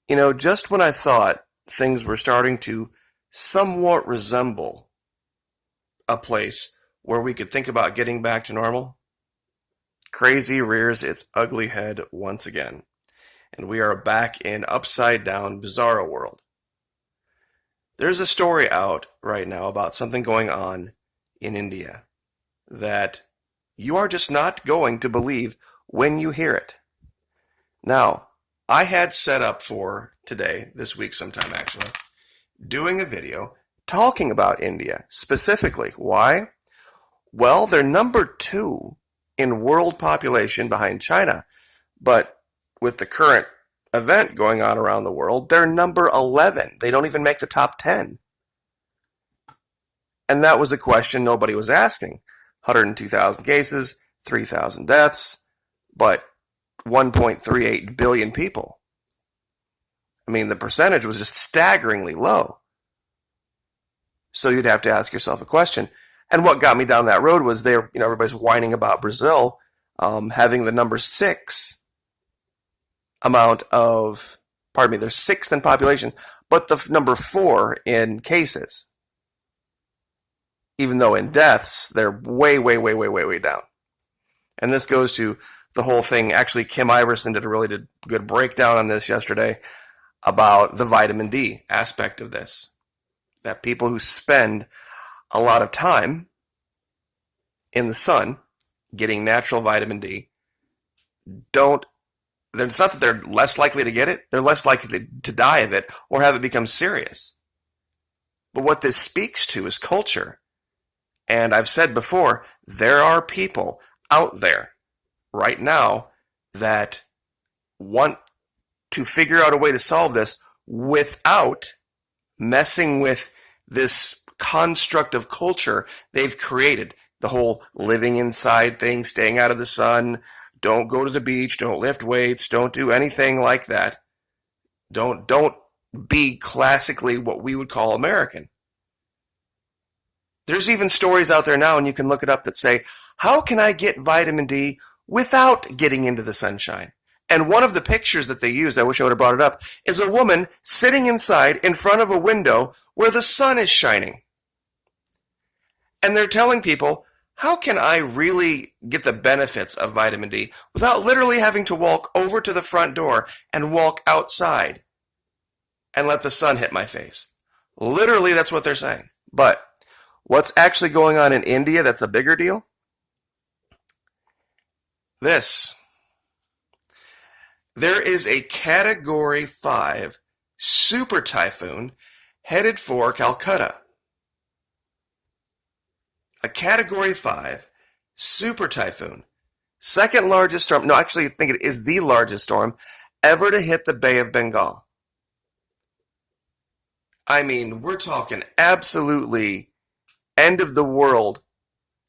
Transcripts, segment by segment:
Just when I thought things were starting to somewhat resemble a place where we could think about getting back to normal, crazy rears its ugly head once again, and we are back in upside down bizarro world. There's a story out right now about something going on in India that you are just not going to believe when you hear it. Now, I had set up for today, this week sometime actually, doing a video talking about India specifically. Why? Well, they're number 2 in world population behind China, but with the current event going on around the world, they're number 11. They don't even make the top 10. And that was a question nobody was asking. 102,000 cases, 3,000 deaths, but 1.38 billion people. I mean, the percentage was just staggeringly low. So you'd have to ask yourself a question. And what got me down that road was everybody's whining about Brazil having the number 6 amount of, they're 6th in population, but the number 4 in cases. Even though in deaths, they're way, way, way, way, way, way down. And this goes to the whole thing. Actually, Kim Iverson did a really good breakdown on this yesterday about the vitamin D aspect of this. That people who spend a lot of time in the sun getting natural vitamin D it's not that they're less likely to get it, they're less likely to die of it or have it become serious. But what this speaks to is culture. And I've said before, there are people out there right now that want to figure out a way to solve this without messing with this construct of culture they've created. The whole living inside thing, staying out of the sun, don't go to the beach, don't lift weights, don't do anything like that. Don't be classically what we would call American. There's even stories out there now, and you can look it up, that say, how can I get vitamin D without getting into the sunshine? And one of the pictures that they use, I wish I would have brought it up, is a woman sitting inside in front of a window where the sun is shining. And they're telling people, how can I really get the benefits of vitamin D without literally having to walk over to the front door and walk outside and let the sun hit my face? Literally, that's what they're saying. But what's actually going on in India that's a bigger deal? There is a Category 5 super typhoon headed for Calcutta. A Category 5 super typhoon. Second largest storm. No, actually, I think it is the largest storm ever to hit the Bay of Bengal. I mean, we're talking absolutely end of the world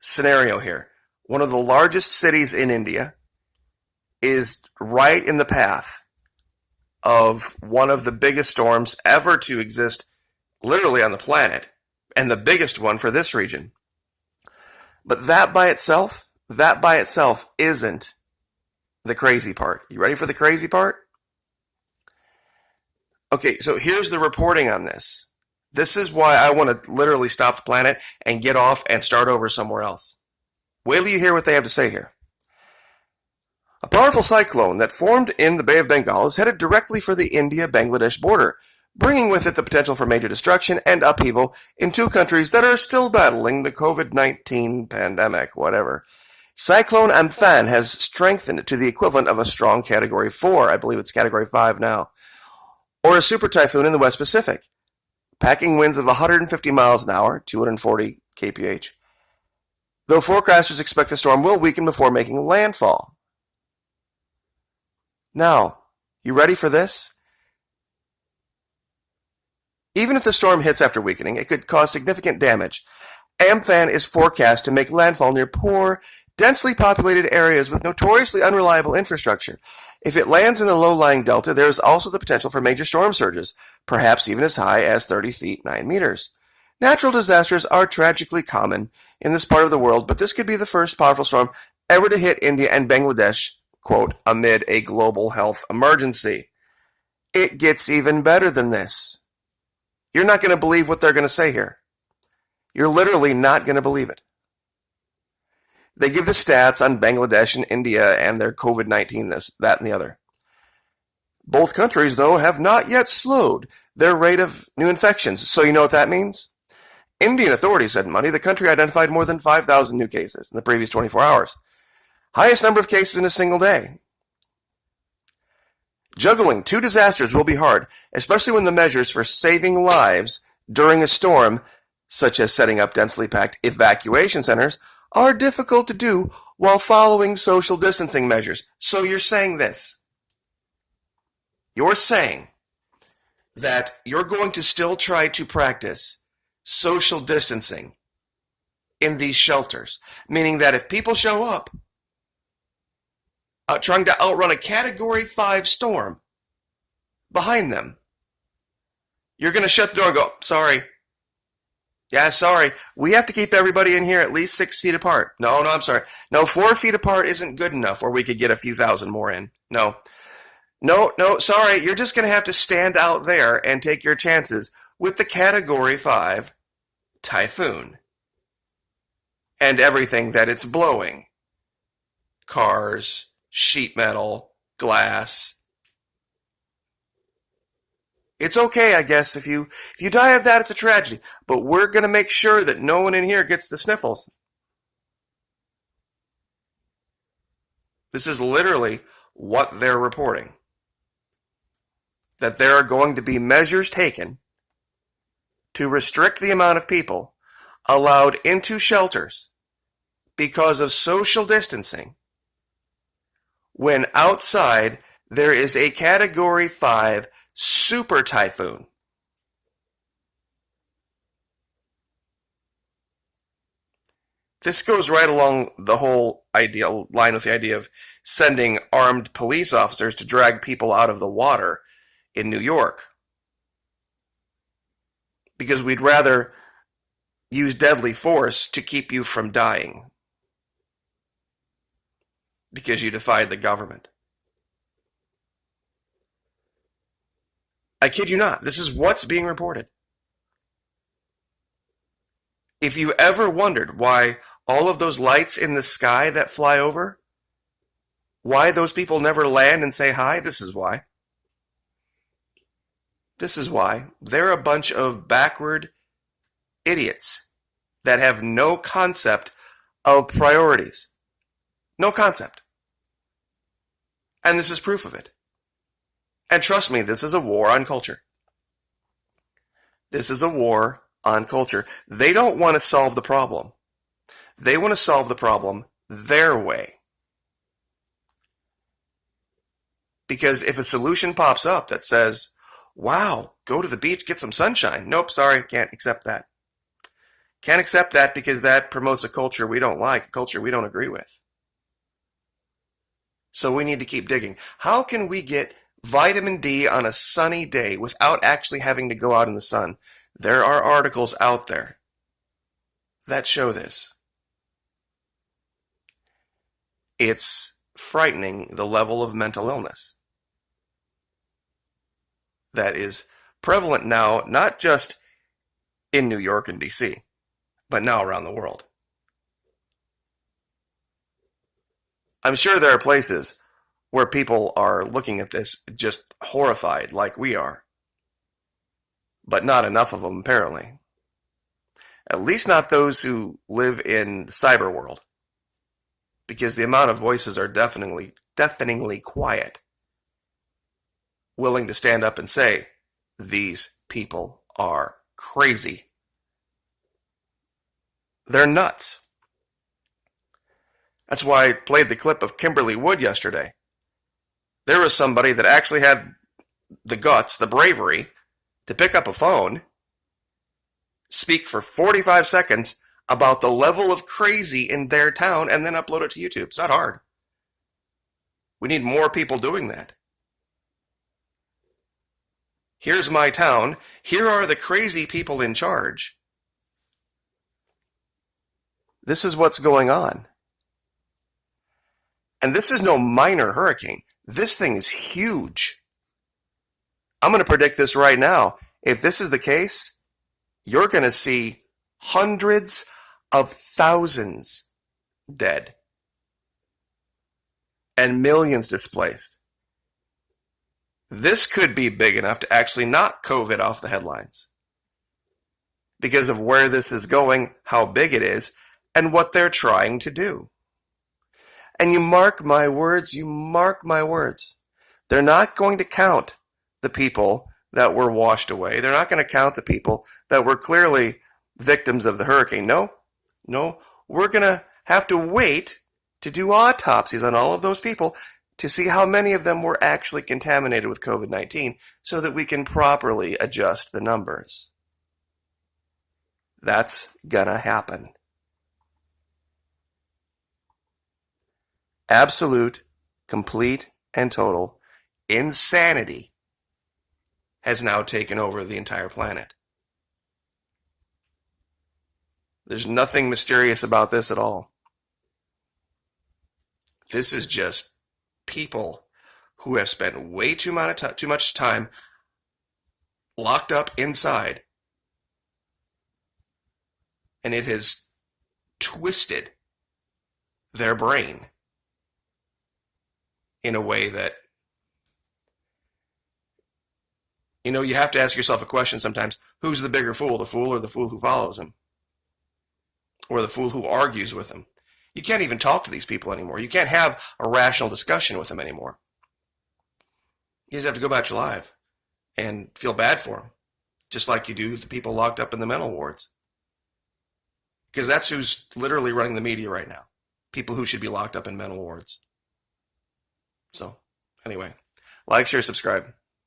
scenario here. One of the largest cities in India is right in the path of one of the biggest storms ever to exist literally on the planet, and the biggest one for this region. But that by itself isn't the crazy part. You ready for the crazy part? Okay, so here's the reporting on this. This is why I want to literally stop the planet and get off and start over somewhere else. Wait till you hear what they have to say here. A powerful cyclone that formed in the Bay of Bengal is headed directly for the India-Bangladesh border, bringing with it the potential for major destruction and upheaval in 2 countries that are still battling the COVID-19 pandemic, whatever. Cyclone Amphan has strengthened to the equivalent of a strong Category 4, I believe it's Category 5 now, or a super typhoon in the West Pacific, packing winds of 150 miles an hour, 240 kph. Though forecasters expect the storm will weaken before making landfall. Now, you ready for this? Even if the storm hits after weakening, it could cause significant damage. Amphan is forecast to make landfall near poor, densely populated areas with notoriously unreliable infrastructure. If it lands in the low-lying delta, there is also the potential for major storm surges, perhaps even as high as 30 feet 9 meters. Natural disasters are tragically common in this part of the world, but this could be the first powerful storm ever to hit India and Bangladesh, quote, amid a global health emergency. It gets even better than this. You're not going to believe what they're going to say here. You're literally not going to believe it. They give the stats on Bangladesh and India and their COVID-19, this, that, and the other. Both countries, though, have not yet slowed their rate of new infections. So you know what that means? Indian authorities said Monday the country identified more than 5,000 new cases in the previous 24 hours. Highest number of cases in a single day. Juggling two disasters will be hard, especially when the measures for saving lives during a storm, such as setting up densely packed evacuation centers, are difficult to do while following social distancing measures. So you're saying this. You're saying that you're going to still try to practice social distancing in these shelters, meaning that if people show up trying to outrun a Category 5 storm behind them, you're going to shut the door and go, sorry. Yeah, sorry. We have to keep everybody in here at least 6 feet apart. No, I'm sorry. No, 4 feet apart isn't good enough where we could get a few thousand more in. No, sorry. You're just going to have to stand out there and take your chances with the Category 5 Typhoon and everything that it's blowing. Cars, sheet metal, glass. It's okay, I guess, if you die of that, it's a tragedy. But we're going to make sure that no one in here gets the sniffles. This is literally what they're reporting. That there are going to be measures taken to restrict the amount of people allowed into shelters because of social distancing when outside there is a Category 5 super typhoon. This goes right along the whole line with the idea of sending armed police officers to drag people out of the water in New York. Because we'd rather use deadly force to keep you from dying. Because you defied the government. I kid you not. This is what's being reported. If you ever wondered why all of those lights in the sky that fly over, why those people never land and say hi, this is why. This is why. They're a bunch of backward idiots that have no concept of priorities. No concept. And this is proof of it. And trust me, this is a war on culture. This is a war on culture. They don't want to solve the problem. They want to solve the problem their way. Because if a solution pops up that says, wow, go to the beach, get some sunshine. Nope, sorry, can't accept that. Can't accept that because that promotes a culture we don't like, a culture we don't agree with. So we need to keep digging. How can we get vitamin D on a sunny day without actually having to go out in the sun? There are articles out there that show this. It's frightening the level of mental illness that is prevalent now, not just in New York and DC, but now around the world. I'm sure there are places where people are looking at this just horrified like we are. But not enough of them, apparently. At least not those who live in cyber world. Because the amount of voices are deafeningly quiet. Willing to stand up and say, these people are crazy. They're nuts. That's why I played the clip of Kimberly Wood yesterday. There was somebody that actually had the guts, the bravery, to pick up a phone, speak for 45 seconds about the level of crazy in their town, and then upload it to YouTube. It's not hard. We need more people doing that. Here's my town. Here are the crazy people in charge. This is what's going on. And this is no minor hurricane. This thing is huge. I'm going to predict this right now. If this is the case, you're going to see hundreds of thousands dead and millions displaced. This could be big enough to actually knock COVID off the headlines because of where this is going, how big it is, and what they're trying to do. And you mark my words, they're not going to count the people that were washed away. They're not going to count the people that were clearly victims of the hurricane. No, we're going to have to wait to do autopsies on all of those people to see how many of them were actually contaminated with COVID-19 so that we can properly adjust the numbers. That's gonna happen. Absolute, complete, and total insanity has now taken over the entire planet. There's nothing mysterious about this at all. This is just people who have spent way too much time locked up inside, and it has twisted their brain in a way that, you have to ask yourself a question sometimes. Who's the bigger fool, the fool or the fool who follows him? Or the fool who argues with him? You can't even talk to these people anymore. You can't have a rational discussion with them anymore. You just have to go about your life and feel bad for them, just like you do the people locked up in the mental wards. Because that's who's literally running the media right now. People who should be locked up in mental wards. So, anyway, like, share, subscribe.